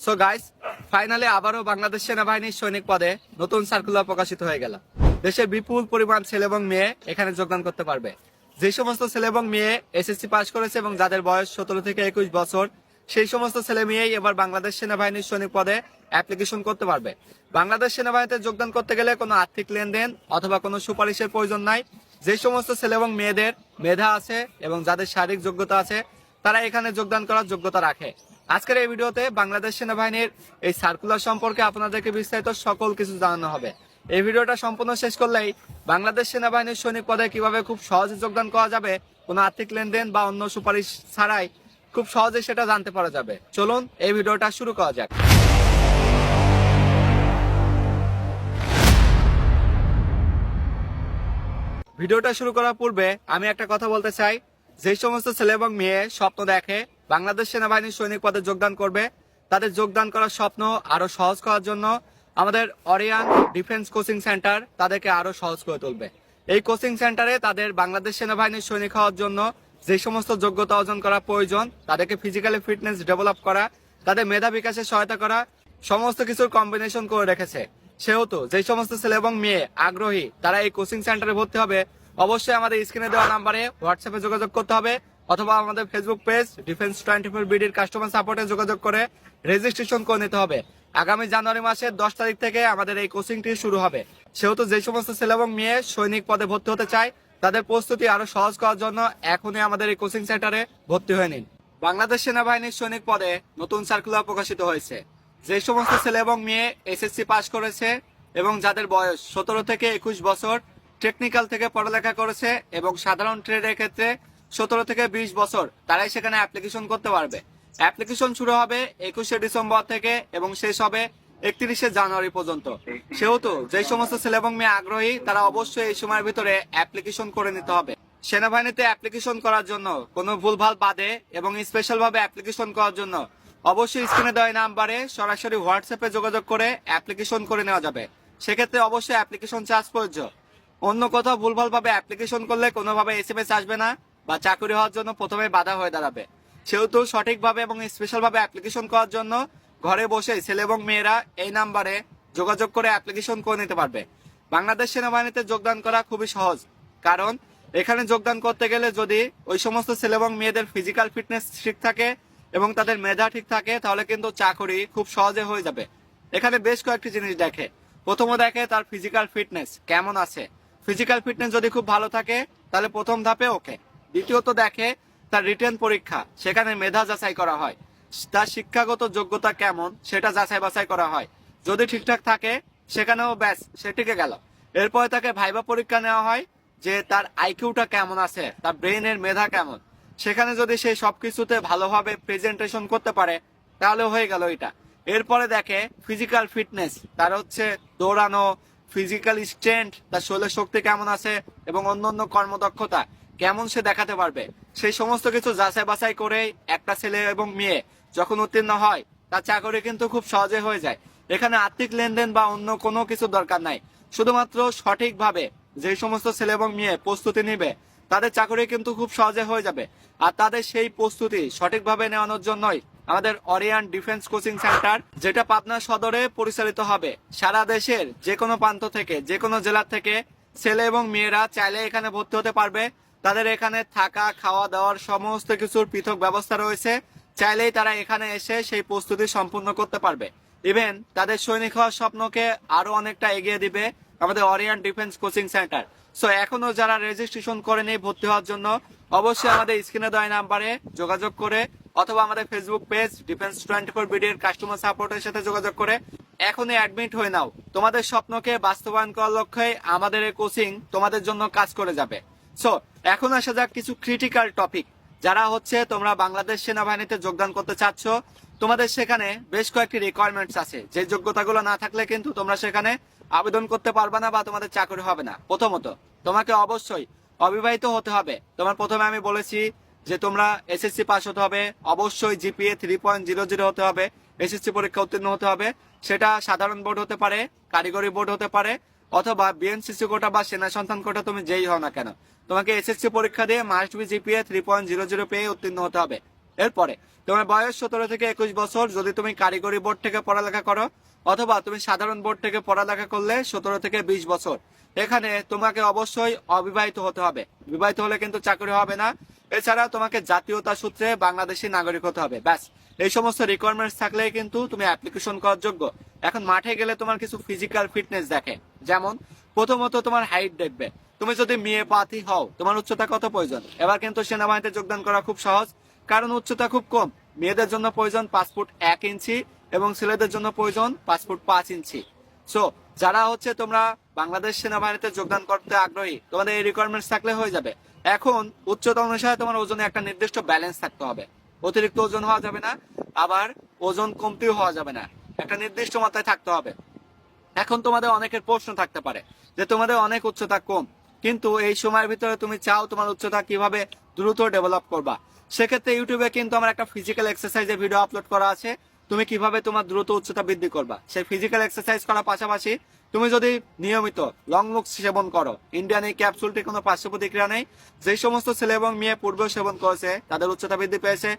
So guys, finally আবারও বাংলাদেশ সেনাবাহিনীর সৈনিক পদে নতুন সার্কুলার প্রকাশিত হয়ে গেল। দেশের বিপুল পরিমাণ ছেলে এবং মেয়ে এখানে যোগদান করতে পারবে। যে সমস্ত ছেলে এবং মেয়ে এসএসসি পাস করেছে এবং যাদের বয়স 17 থেকে 21 বছর, সেই সমস্ত ছেলে মেয়েই এবার বাংলাদেশ সেনাবাহিনীর সৈনিক পদে অ্যাপ্লিকেশন করতে পারবে। বাংলাদেশ সেনাবাহিনীতে যোগদান করতে গেলে কোনো আর্থিক লেনদেন অথবা কোনো সুপারিশের প্রয়োজন নাই। যে সমস্ত ছেলে এবং মেয়েদের মেধা আছে এবং যাদের শারীরিক যোগ্যতা আছে, তারা এখানে যোগদান করার যোগ্যতা রাখে। আজকের এই ভিডিওতে বাংলাদেশ সেনাবাহিনীর এই সার্কুলার সম্পর্কে আপনাদেরকে বিস্তারিত সকল কিছু জানানো হবে। এই ভিডিওটা সম্পূর্ণ শেষ করলেই বাংলাদেশ সেনাবাহিনীর সৈনিক পদে কিভাবে খুব সহজে যোগদান করা যাবে, কোনো আর্থিক লেনদেন বা অন্য সুপারিশ ছাড়াই খুব সহজে সেটা জানতে পারা যাবে। চলুন এই ভিডিওটা শুরু করা যাক। ভিডিওটা শুরু করার পূর্বে আমি একটা কথা বলতে চাই। যে সমস্ত ছেলে এবং মেয়ে স্বপ্ন দেখে বাংলাদেশ সেনাবাহিনীর সৈনিক পদে যোগদান করবে, তাদের যোগদান করার স্বপ্ন আরো সহজ করার জন্য আমাদের অরিয়ান ডিফেন্স কোচিং সেন্টার তাদেরকে আরো সহজ করে তুলবে। এই কোচিং সেন্টারে তাদের বাংলাদেশ সেনাবাহিনীর সৈনিক হওয়ার জন্য যে সমস্ত যোগ্যতা অর্জন করা প্রয়োজন, তাদেরকে ফিজিক্যালি ফিটনেস ডেভেলপ করা, তাদের মেধা বিকাশে সহায়তা করা, সমস্ত কিছুর কম্বিনেশন করে রেখেছে। সেহেতু যে সমস্ত ছেলে এবং মেয়ে আগ্রহী তারা এই কোচিং সেন্টারে ভর্তি হবে, অবশ্যই আমাদের স্ক্রিনে দেওয়া নাম্বারে হোয়াটসঅ্যাপে যোগাযোগ করতে হবে অথবা আমাদের ফেসবুক পেজ ডিফেন্স 24 বিডির কাস্টমার সাপোর্টে যোগাযোগ করে রেজিস্ট্রেশন করে নিতে হবে। আগামী জানুয়ারি মাসের 10 তারিখ থেকে আমাদের এই কোচিংটি শুরু হবে। সেহেতু যে সমস্ত ছেলে এবং মেয়ে সৈনিক পদে ভর্তি হতে চায়, তাদের প্রস্তুতি আরো সহজ করার জন্য এখনই আমাদের এই কোচিং সেন্টারে ভর্তি হয়ে নিন। বাংলাদেশ সেনাবাহিনীর সৈনিক পদে নতুন সার্কুলার প্রকাশিত হয়েছে। যে সমস্ত ছেলে এবং মেয়ে এসএসসি পাস করেছে এবং যাদের বয়স 17 থেকে 21 বছর, টেকনিক্যাল থেকে পড়ালেখা করেছে এবং সাধারণ ট্রেডের ক্ষেত্রে 17 থেকে 20 বছর, তারাই সেখানে অ্যাপ্লিকেশন করতে পারবে। অ্যাপ্লিকেশন শুরু হবে 21শে ডিসেম্বর থেকে এবং শেষ হবে 31শে জানুয়ারি পর্যন্ত। সেহেতু যে সমস্ত ছেলে এবং মেয়ে আগ্রহী তারা অবশ্যই এই সময়ের ভিতরে অ্যাপ্লিকেশন করে নিতে হবে। সেনাবাহিনীতে অ্যাপ্লিকেশন করার জন্য কোনো ভুলভাল বাদে এবং স্পেশাল ভাবে অ্যাপ্লিকেশন করার জন্য অবশ্যই স্ক্রিনে দেওয়া নাম্বারে সরাসরি হোয়াটসঅ্যাপে যোগাযোগ করে অ্যাপ্লিকেশন করে নেওয়া যাবে। সেক্ষেত্রে অবশ্যই অ্যাপ্লিকেশন চার্জ প্রযোজ্য। অন্য কোথাও ভুলভাল ভাবে অ্যাপ্লিকেশন করলে কোনোভাবে এসএমএস আসবে না বা চাকরি হওয়ার জন্য প্রথমে বাধা হয়ে দাঁড়াবে। সেহেতু সঠিকভাবে এবং স্পেশাল ভাবে অ্যাপ্লিকেশন করার জন্য ঘরে বসে ছেলে এবং মেয়েরা এই নাম্বারে যোগাযোগ করে অ্যাপ্লিকেশন করে নিতে পারবে। বাংলাদেশ সেনাবাহিনীতে যোগদান করা খুবই সহজ, কারণ এখানে যোগদান করতে গেলে যদি ওই সমস্ত ছেলে এবং মেয়েদের ফিজিক্যাল ফিটনেস ঠিক থাকে এবং তাদের মেধা ঠিক থাকে, তাহলে কিন্তু চাকরি খুব সহজে হয়ে যাবে। এখানে বেশ কয়েকটি জিনিস দেখে। প্রথমে দেখে তার ফিজিক্যাল ফিটনেস কেমন আছে। ফিজিক্যাল ফিটনেস যদি খুব ভালো থাকে তাহলে প্রথম ধাপে ওকে। দ্বিতীয়ত দেখে তার রিটেন পরীক্ষা, সেখানে মেধা যাচাই করা হয়। তার শিক্ষাগত যোগ্যতা কেমন সেটা যাচাই বাছাই করা হয়। যদি ঠিকঠাক থাকে সেখানেও ব্যাস সে টিকে গেল। এরপরে তাকে ভাইবা পরীক্ষা নেওয়া হয় যে তার আইকিউটা কেমন আছে, তার ব্রেইনের মেধা কেমন। সেখানে যদি সে সবকিছুতে ভালোভাবে প্রেজেন্টেশন করতে পারে তাহলে হয়ে গেল এটা। এরপরে দেখে ফিজিক্যাল ফিটনেস, তার হচ্ছে দৌড়ানো, ফিজিক্যাল স্ট্রেংথ, তার শরীরের শক্তি কেমন আছে এবং অন্যান্য কর্মদক্ষতা কেমন সে দেখাতে পারবে। সেই সমস্ত কিছু যাচাই বাছাই করে একটা ছেলে এবং মেয়ে যখন উত্তীর্ণ হয়, তার চাকরি কিন্তু খুব সহজে হয়ে যায়। এখানে আর্থিক লেনদেন বা অন্য কোনো কিছু দরকার নাই। শুধুমাত্র সঠিকভাবে যে সমস্ত ছেলে এবং মেয়ে প্রস্তুতি নিবে, তাদের চাকরি কিন্তু খুব সহজে হয়ে যাবে। আর তাদের সেই প্রস্তুতি সঠিকভাবে নেওয়ানোর জন্যই আমাদের অরিয়ান ডিফেন্স কোচিং সেন্টার, যেটা পাবনা সদরে পরিচালিত হবে। সারা দেশের যে কোনো প্রান্ত থেকে, যে কোনো জেলা থেকে ছেলে এবং মেয়েরা চাইলে এখানে ভর্তি হতে পারবে। তাদের এখানে থাকা, খাওয়া দাওয়ার সমস্ত কিছুর পৃথক ব্যবস্থা রয়েছে। চাইলেই তারা এখানে এসে সেই প্রস্তুতি সম্পূর্ণ করতে পারবে। ইভেন তাদের সৈনিক হওয়ার স্বপ্নকে আরো অনেকটা এগিয়ে দিবে আমাদের Orion defence coaching centre. So এখনো যারা রেজিস্ট্রেশন করেনি ভর্তি হওয়ার জন্য, অবশ্যই আমাদের স্ক্রিনে দেওয়া নাম্বারে যোগাযোগ করে অথবা আমাদের ফেসবুক পেজ ডিফেন্স 24 বিডির কাস্টমার সাপোর্টের সাথে যোগাযোগ করে এখনই অ্যাডমিট হয়ে নাও। তোমাদের স্বপ্নকে বাস্তবায়ন করার লক্ষ্যে আমাদের এই কোচিং তোমাদের জন্য কাজ করে যাবে। সো এখন আসা যাক কিছু ক্রিটিক্যাল টপিক। যারা হচ্ছে তোমরা বাংলাদেশ সেনাবাহিনীতে যোগদান করতে চাচ্ছ, তোমাদের সেখানে বেশ কয়েকটি রিকোয়ারমেন্টস আছে। যে যোগ্যতাগুলো না থাকলে কিন্তু তোমরা সেখানে আবেদন করতে পারবে না বা তোমাদের চাকরি হবে না। প্রথমত তোমাকে অবশ্যই অবিবাহিত হতে হবে। তোমার প্রথমে আমি বলেছি যে তোমরা এসএসসি পাস হতে হবে, অবশ্যই জিপিএ 3.00 হতে হবে, এসএসসি পরীক্ষা উত্তীর্ণ হতে হবে। সেটা সাধারণ বোর্ড হতে পারে, কারিগরি বোর্ড হতে পারে, অথবা বিএনসিসি কোটা বা সেনা সন্তান কোটা, তুমি যেই হও না কেন তোমাকে এসএসসি পরীক্ষা দিয়ে মাস্ট বি জিপিএ 3.00 পেয়ে উত্তীর্ণ হতে হবে। এরপরে তোমার বয়স 17 থেকে 21 বছর, যদি তুমি কারিগরি বোর্ড থেকে পড়ালেখা করো অথবা তুমি সাধারণ বোর্ড থেকে পড়ালেখা করলে 17 থেকে 20 বছর। এখানে তোমাকে অবশ্যই অবিবাহিত হতে হবে, বিবাহিত হলে কিন্তু চাকরি হবে না। এছাড়া তোমাকে জাতীয়তা সূত্রে বাংলাদেশী নাগরিক হতে হবে, ব্যাস। এই সমস্ত রিকোয়ারমেন্টস থাকলেই কিন্তু তুমি অ্যাপ্লিকেশন করার যোগ্য। এখন মাঠে গেলে তোমার কিছু ফিজিক্যাল ফিটনেস দেখে, যেমন প্রথমত তোমার হাইট দেখবে। তুমি যদি মেয়ে পাতি হও, তোমার উচ্চতা কত প্রয়োজন? এবার কিন্তু সেনাবাহিনীতে যোগদান করা খুব সহজ, কারণ উচ্চতা খুব কম। মেয়েদের জন্য প্রয়োজন 5 ফুট 1 ইঞ্চি এবং ছেলেদের জন্য প্রয়োজন 5 ফুট 5 ইঞ্চি। সো যারা হচ্ছে তোমরা বাংলাদেশ সেনাবাহিনীতে যোগদান করতে আগ্রহী, তোমাদের এই রিকোয়ারমেন্টস থাকলে হয়ে যাবে। এখন উচ্চতা অনুসারে তোমার ওজনে একটা নির্দিষ্ট ব্যালেন্স থাকতে হবে, অতিরিক্ত ওজন হওয়া যাবে না, আবার ওজন কমতিও হওয়া যাবে না, একটা নির্দিষ্ট মাত্রায় থাকতে হবে। এখন তোমাদের অনেকের প্রশ্ন থাকতে পারে যে তোমাদের অনেক উচ্চতা কম, কিন্তু এই সময়ের ভিতরে তুমি চাও তোমার উচ্চতা কিভাবে দ্রুত ডেভেলপ করবা। সেক্ষেত্রে ইউটিউবে কিন্তু আমার একটা ফিজিক্যাল এক্সারসাইজের ভিডিও আপলোড করা আছে, তুমি কিভাবে তোমার দ্রুত উচ্চতা বৃদ্ধি করবা। সেই ফিজিক্যাল এক্সারসাইজ করার পাশাপাশি তুমি যদি নিয়মিত লং মুক্স সেবন করো, ইন্ডিয়ান এই ক্যাপসুলটি কোনো পার্শ্ব প্রতিক্রিয়া নেই। যেই সমস্ত ছেলে এবং মেয়ে পূর্বেও সেবন করেছে তাদের উচ্চতা বৃদ্ধি পেয়েছে।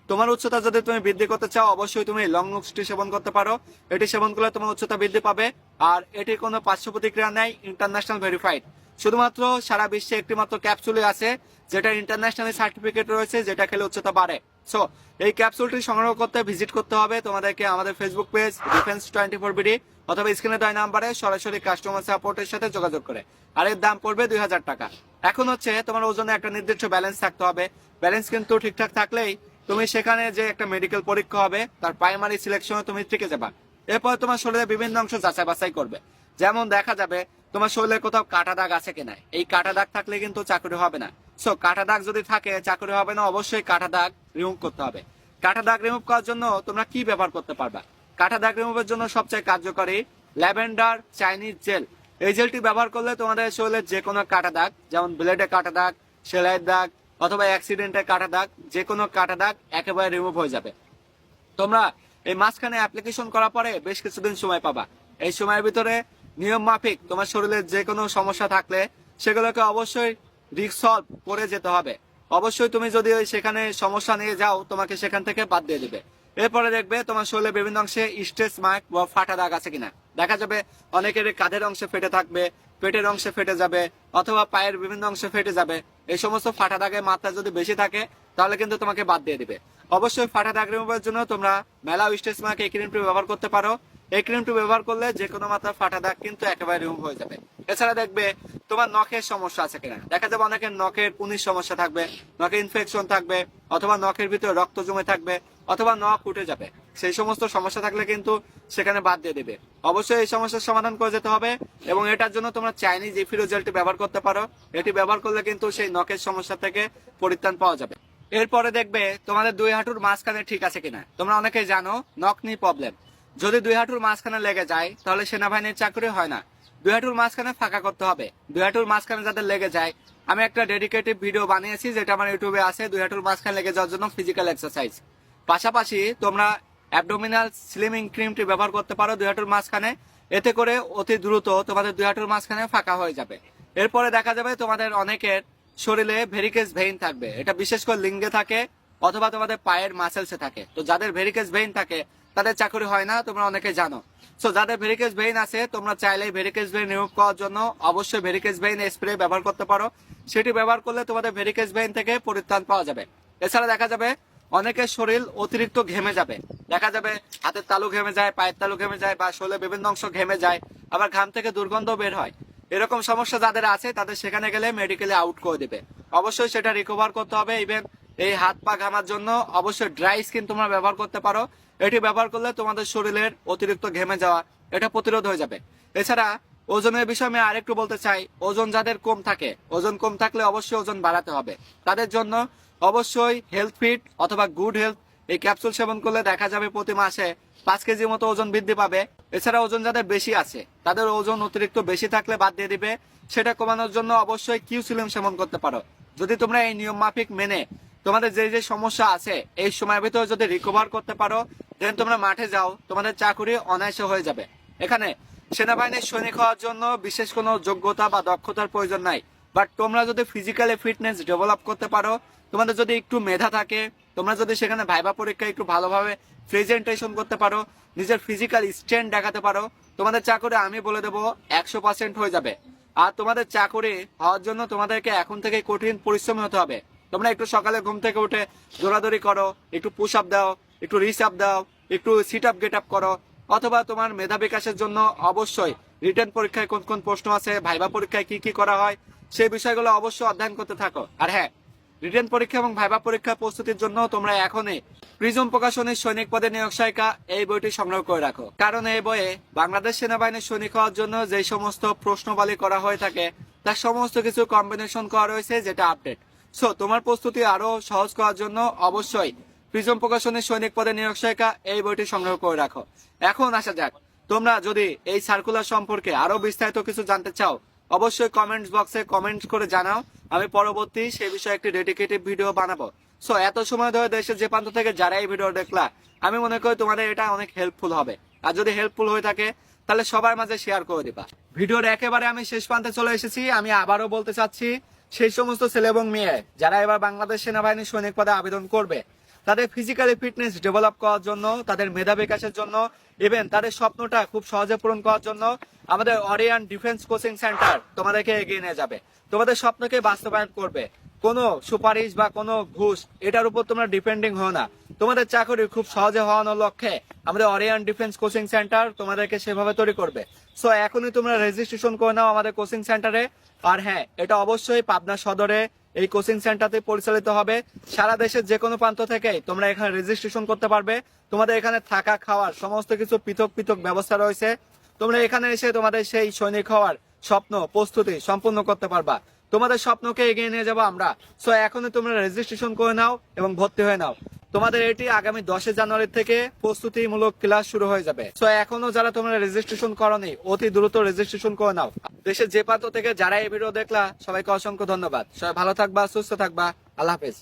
তোমার উচ্চতা যদি তুমি বৃদ্ধি করতে চাও, অবশ্যই তুমি লং মুক্সটি সেবন করতে পারো। এটি সেবন করলে তোমার উচ্চতা বৃদ্ধি পাবে, আর এটির কোনো পার্শ্ব প্রতিক্রিয়া নেই, ইন্টারন্যাশনাল ভেরিফাইড। শুধুমাত্র সারা বিশ্বে একটি মাত্র ক্যাপসুলই আছে যেটা ইন্টারন্যাশনাল সার্টিফিকেট রয়েছে, যেটা খেলে উচ্চতা বাড়ে। সো এই ক্যাপসুলটি সংগ্রহ করতে ভিজিট করতে হবে তোমাদেরকে আমাদের ফেসবুক পেজ ডিফেন্স 24 বিডি অথবা স্ক্রিনে দেওয়া নাম্বারে সরাসরি কাস্টমার সাপোর্টের সাথে যোগাযোগ করে। আর এর দাম পড়বে 2000 টাকা। এখন হচ্ছে তোমার ওজনে একটা নির্দিষ্ট ব্যালেন্স থাকতে হবে। ব্যালেন্স কিন্তু ঠিকঠাক থাকলেই তুমি সেখানে যে একটা মেডিকেল পরীক্ষা হবে তার প্রাইমারি সিলেকশনে তুমি টিকে যাবা। এরপর তোমার শরীরের বিভিন্ন অংশ যাচাই বাছাই করবে, যেমন দেখা যাবে তোমার শরীরে কোথাও কাটা দাগ আছে কিনা। এই কাটা দাগ থাকলে কিন্তু চাকরি হবে না। সো কাটা দাগ যদি থাকে চাকরি হবে না, অবশ্যই কাটা দাগ রিমুভ করতে হবে। কাটা দাগ রিমুভ করার জন্য তোমরা কি ব্যবহার করতে পারবা? কাটা দাগ রিমুভের জন্য সবচেয়ে কার্যকরী ল্যাভেন্ডার চাইনিজ জেল। এই জেলটি ব্যবহার করলে তোমাদের শরীরের যে কোনো কাটা দাগ, যেমন ব্লেডে কাটা দাগ, সেলাইয়ের দাগ অথবা অ্যাক্সিডেন্টে কাটা দাগ, যে কোনো কাটা দাগ একেবারে রিমুভ হয়ে যাবে। তোমরা এই মাঝখানে অ্যাপ্লিকেশন করার পরে বেশ কিছুদিন সময় পাবা। এই সময়ের ভিতরে নিয়ম মাফিক তোমার শরীরের যে কোনো সমস্যা থাকলে সেগুলোকে অবশ্যই রিসলভ করে যেতে হবে। অবশ্যই তুমি যদি সেখানে সমস্যা নিয়ে যাও, তোমাকে সেখান থেকে বাদ দিয়ে দিবে। এরপরে দেখবে তোমার শরীরে বিভিন্ন অংশে স্ট্রেস মার্ক বা ফাটা দাগ আছে কিনা। দেখা যাবে অনেকের কাঁধের অংশে ফেটে থাকবে, পেটের অংশে ফেটে যাবে অথবা পায়ের বিভিন্ন অংশে ফেটে যাবে। এই সমস্ত ফাটা দাগের মাত্রা যদি বেশি থাকে তাহলে কিন্তু তোমাকে বাদ দিয়ে দিবে। অবশ্যই ফাটা দাগ রিমুভের জন্য তোমরা মেলা স্ট্রেস মার্ক এই ক্রিমটি ব্যবহার করতে পারো। এই ক্রিমটি ব্যবহার করলে যে কোনো মাত্রা ফাটা দাগ কিন্তু একেবারে রিমুভ হয়ে যাবে। এছাড়া দেখবে তোমার নখের সমস্যা আছে কিনা। দেখা যাবে অনেকের নখের পুনির সমস্যা থাকবে, নখে ইনফেকশন থাকবে অথবা নখের ভিতরে রক্ত জমে থাকবে অথবা নখ উঠে যাবে। সেই সমস্ত সমস্যা থাকলে কিন্তু সেখানে বাদ দিয়ে দেবে। অবশ্যই এই সমস্যার সমাধান করে যেতে হবে এবং এটার জন্য তোমরা চাইনিজ ইফিরো জেলটি ব্যবহার করতে পারো। এটি ব্যবহার করলে কিন্তু সেই নখের সমস্যা থেকে পরিত্রাণ পাওয়া যাবে। এরপরে দেখবে তোমাদের দুই হাঁটুর মাঝখানে ঠিক আছে কিনা। তোমরা অনেকেই জানো নখ নি প্রবলেম, যদি দুই হাঁটুর মাঝখানে লেগে যায় তাহলে সেনাবাহিনীর চাকরি হয় না। দুই হাঁটুর মাঝখানে ফাঁকা করতে হবে। দুই হাঁটুর মাঝখানে যাদের লেগে যায়, আমি একটা ডেডিকেটেড ভিডিও বানিয়েছি যেটা আমার ইউটিউবে আছে, দুই হাঁটুর মাঝখানে লেগে যাওয়ার জন্য ফিজিক্যাল এক্সারসাইজ। পাশাপাশি তোমরা অ্যাবডোমিনাল স্লিমিং ক্রিমটি ব্যবহার করতে পারো দুই হাঁটুর মাঝখানে। এতে করে অতি দ্রুত তোমাদের দুই হাঁটুর মাঝখানে ফাঁকা হয়ে যাবে। এরপরে দেখা যাবে তোমাদের অনেকের শরীরে ভেরিকেজ ভেইন থাকবে, এটা বিশেষ করে লিঙ্গে থাকে অথবা তোমাদের পায়ের মাসেলসে থাকে। তো যাদের ভেরিকেজ ভেইন থাকে তাদের চাকরি হয় না, তোমরা অনেকে জানো। সো যাদের ভেরিকেজ ভেইন আছে তোমরা চাইলেই ভেরিকেজ ভেইন রিমুভ করার জন্য অবশ্যই ভেরিকেজ ভেইন স্প্রে ব্যবহার করতে পারো। সেটি ব্যবহার করলে তোমাদের ভেরিকেজ ভেইন থেকে পরিত্রাণ পাওয়া যাবে। এছাড়া দেখা যাবে অনেকের শরীর অতিরিক্ত ঘেমে যাবে। দেখা যাবে হাতের তালু ঘেমে যায়, পায়ের তালু ঘেমে যায় বা শরীরের বিভিন্ন অংশ ঘেমে যায়, আবার ঘাম থেকে দুর্গন্ধ বের হয়। এরকম সমস্যা যাদের আছে তাদের সেখানে গেলে মেডিকেলে আউট করে দিবে। অবশ্যই সেটা রিকভার করতে হবে। ইভেন এই হাত পা ঘামার জন্য অবশ্যই ড্রাই স্কিন তোমরা ব্যবহার করতে পারো। এটি ব্যবহার করলে তোমাদের শরীরের অতিরিক্ত ঘেমে যাওয়া এটা প্রতিরোধ হয়ে যাবে। এছাড়া ওজনের বিষয়ে আমি আরেকটু বলতে চাই, ওজন যাদের কম থাকে, ওজন কম থাকলে অবশ্যই ওজন বাড়াতে হবে। তাদের জন্য অবশ্যই হেলথ ফিট অথবা গুড হেলথ এই ক্যাপসুল সেবন করলে দেখা যাবে প্রতি মাসে 5 কেজি মতো ওজন বৃদ্ধি পাবে। এছাড়া ওজন যাদের বেশি আছে, তাদের ওজন অতিরিক্ত বেশি থাকলে বাদ দিয়ে দিবে। সেটা কমানোর জন্য অবশ্যই কিউসিলিন সেবন করতে পারো। যদি তোমরা এই নিয়ম মাফিক মেনে তোমাদের যে যে সমস্যা আছে এই সময়ের ভিতরে যদি রিকভার করতে পারো, দেন তোমরা মাঠে যাও, তোমাদের চাকরি অনায়াসে হয়ে যাবে। এখানে সেনাবাহিনীর সৈনিক হওয়ার জন্য বিশেষ কোনো যোগ্যতা বা দক্ষতার প্রয়োজন নাই। বাট তোমরা যদি ফিজিক্যালি ফিটনেস ডেভেলপ করতে পারো, তোমাদের যদি একটু মেধা থাকে, তোমরা যদি সেখানে ভাইবা পরীক্ষায় একটু ভালোভাবে প্রেজেন্টেশন করতে পারো, নিজের ফিজিক্যাল স্ট্রেন্থ দেখাতে পারো, তোমাদের চাকরি আমি বলে দেবো 100% হয়ে যাবে। আর তোমাদের চাকরি হওয়ার জন্য তোমাদেরকে এখন থেকে কঠিন পরিশ্রমী হতে হবে। তোমরা একটু সকালে ঘুম থেকে উঠে দৌড়াদৌড়ি করো, একটু পুশ আপ দাও, একটু রিস আপ দাও, একটু সিট আপ গেট আপ করো, অথবা তোমার মেধা বিকাশের জন্য অবশ্যই রিটেন পরীক্ষায় কোন কোন প্রশ্ন আছে, ভাইবা পরীক্ষায় কি কি করা হয়, সেই বিষয়গুলো অবশ্যই অধ্যয়ন করতে থাকো। আর হ্যাঁ, রিটেন পরীক্ষা এবং ভাইবা পরীক্ষা প্রস্তুতির জন্য তোমরা এখনই প্রিজম প্রকাশনীর সৈনিক পদে নিয়োগ সহায়িকা এই বইটি সংগ্রহ করে রাখো। কারণ এই বইয়ে বাংলাদেশ সেনাবাহিনীর সৈনিক হওয়ার জন্য যে সমস্ত প্রশ্নবালী করা হয়ে থাকে তার সমস্ত কিছু কম্বিনেশন করা রয়েছে, যেটা আপডেট। সো তোমার প্রস্তুতি আরো সহজ করার জন্য অবশ্যই প্রিজম প্রকাশনীর সৈনিক পদে নিয়োগ সহায়িকা এই বইটি সংগ্রহ করে রাখো। এখন আসা যাক, তোমরা যদি এই সার্কুলার সম্পর্কে আরো বিস্তারিত কিছু জানতে চাও অবশ্যই কমেন্টস বক্সে কমেন্ট করে জানাও, আমি পরবর্তী সেই বিষয়ে একটি ডেডিকেটেড ভিডিও বানাবো। সো এত সময় ধরে দেশের যে প্রান্ত থেকে যারা এই ভিডিও দেখলা, আমি মনে করি তোমাদের এটা অনেক হেল্পফুল হবে। আর যদি হেল্পফুল হয়ে থাকে তাহলে সবার মাঝে শেয়ার করে দিবা। ভিডিওর একেবারে আমি শেষ প্রান্তে চলে এসেছি। আমি আবারও বলতে চাচ্ছি, সেই সমস্ত ছেলে এবং মেয়ে যারা এবার বাংলাদেশ সেনাবাহিনীর সৈনিক পদে আবেদন করবে, তাদের ফিজিক্যালি ফিটনেস ডেভেলপ করার জন্য, তাদের মেধা বিকাশের জন্য, ইভেন তাদের স্বপ্নটা খুব সহজে পূরণ করার জন্য আমাদের অরিয়ান ডিফেন্স কোচিং সেন্টার তোমাদেরকে এগিয়ে নিয়ে যাবে, তোমাদের স্বপ্নকে বাস্তবায়ন করবে। কোনো সুপারিশ বা কোনো ঘুষ এটার উপর তোমরা ডিপেন্ডিং হও না। তোমাদের চাকরি খুব সহজে হওয়ানোর লক্ষ্যে আমাদের অরিয়ান ডিফেন্স কোচিং সেন্টার তোমাদেরকে সেভাবে তৈরি করবে। সো এখনই তোমরা রেজিস্ট্রেশন করে নাও আমাদের কোচিং সেন্টারে। আর হ্যাঁ, এটা অবশ্যই পাবনা সদরে এই কোচিং সেন্টারতে পরিচালিত হবে। সারা দেশের যে কোনো প্রান্ত থেকে তোমরা এখানে রেজিস্ট্রেশন করতে পারবে। তোমাদের এখানে থাকা খাওয়ার সমস্ত কিছু পৃথক পৃথক ব্যবস্থা রয়েছে। তোমরা এখানে এসে তোমাদের সেই সৈনিক হওয়ার স্বপ্ন প্রস্তুতি সম্পূর্ণ করতে পারবা। তোমাদের স্বপ্নকে এগিয়ে নিয়ে যাবো আমরা। সো এখনই তোমরা রেজিস্ট্রেশন করে নাও এবং ভর্তি হয়ে নাও। তোমাদের এটি আগামী 10 জানুয়ারি থেকে প্রস্তুতিমূলক ক্লাস শুরু হয়ে যাবে। সো এখনো যারা তোমরা রেজিস্ট্রেশন করোনি, অতি দ্রুত রেজিস্ট্রেশন করে নাও। দেশের যে প্রান্ত থেকে যারা এই ভিডিও দেখলা, সবাইকে অসংখ্য ধন্যবাদ। সবাই ভালো থাকবা, সুস্থ থাকবা। আল্লাহ হাফেজ।